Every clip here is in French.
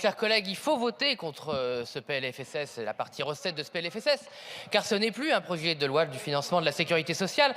chers collègues, il faut voter contre ce PLFSS, la partie recette de ce PLFSS, car ce n'est plus un projet de loi du financement de la sécurité sociale,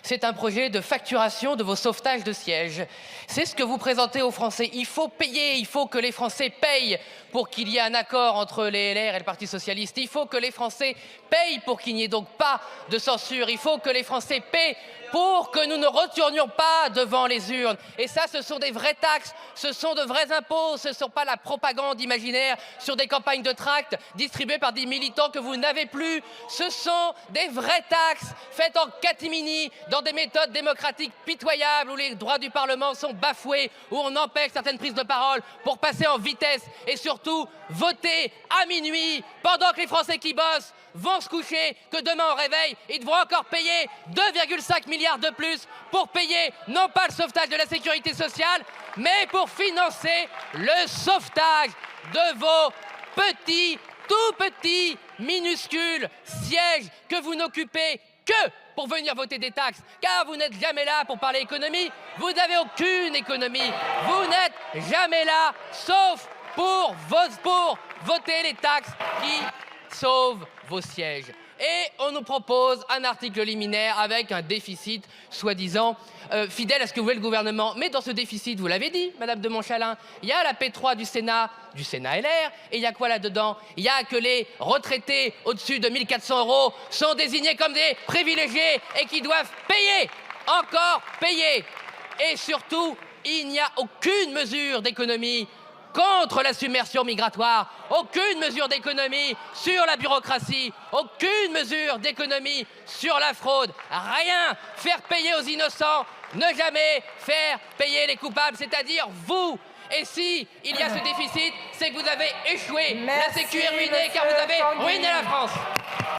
c'est un projet de facturation de vos sauvetages de sièges. C'est ce que vous présentez aux Français. Il faut payer, il faut que les Français payent pour qu'il y ait un accord entre les LR et le Parti socialiste. Il faut que les Français payent pour qu'il n'y ait donc pas de censure. Il faut que les Français paient pour que nous ne retournions pas devant les urnes. Et ça, ce sont des vraies taxes, ce sont de vrais impôts, ce ne sont pas la propagande imaginaire sur des campagnes de tracts distribuées par des militants que vous n'avez plus. Ce sont des vraies taxes faites en catimini, dans des méthodes démocratiques pitoyables, où les droits du Parlement sont bafoués, où on empêche certaines prises de parole pour passer en vitesse et surtout voter à minuit, pendant que les Français qui bossent vont se coucher, que demain au réveil, ils devront encore payer 2,5 milliards de plus pour payer non pas le sauvetage de la sécurité sociale, mais pour financer le sauvetage de vos petits, tout petits, minuscules sièges que vous n'occupez que pour venir voter des taxes, car vous n'êtes jamais là pour parler économie, vous n'avez aucune économie, vous n'êtes jamais là, sauf pour voter les taxes qui sauvent vos sièges. Et on nous propose un article liminaire avec un déficit soi-disant fidèle à ce que voulait le gouvernement. Mais dans ce déficit, vous l'avez dit, Madame de Montchalin, il y a la P3 du Sénat LR, et il y a quoi là-dedans? Il y a que les retraités au-dessus de 1 400 € sont désignés comme des privilégiés et qui doivent payer, encore payer. Et surtout, il n'y a aucune mesure d'économie contre la submersion migratoire, aucune mesure d'économie sur la bureaucratie, aucune mesure d'économie sur la fraude, rien. Faire payer aux innocents, ne jamais faire payer les coupables, c'est-à-dire vous. Et si il y a ce déficit, c'est que vous avez échoué. La Sécu est ruinée car vous avez ruiné la France.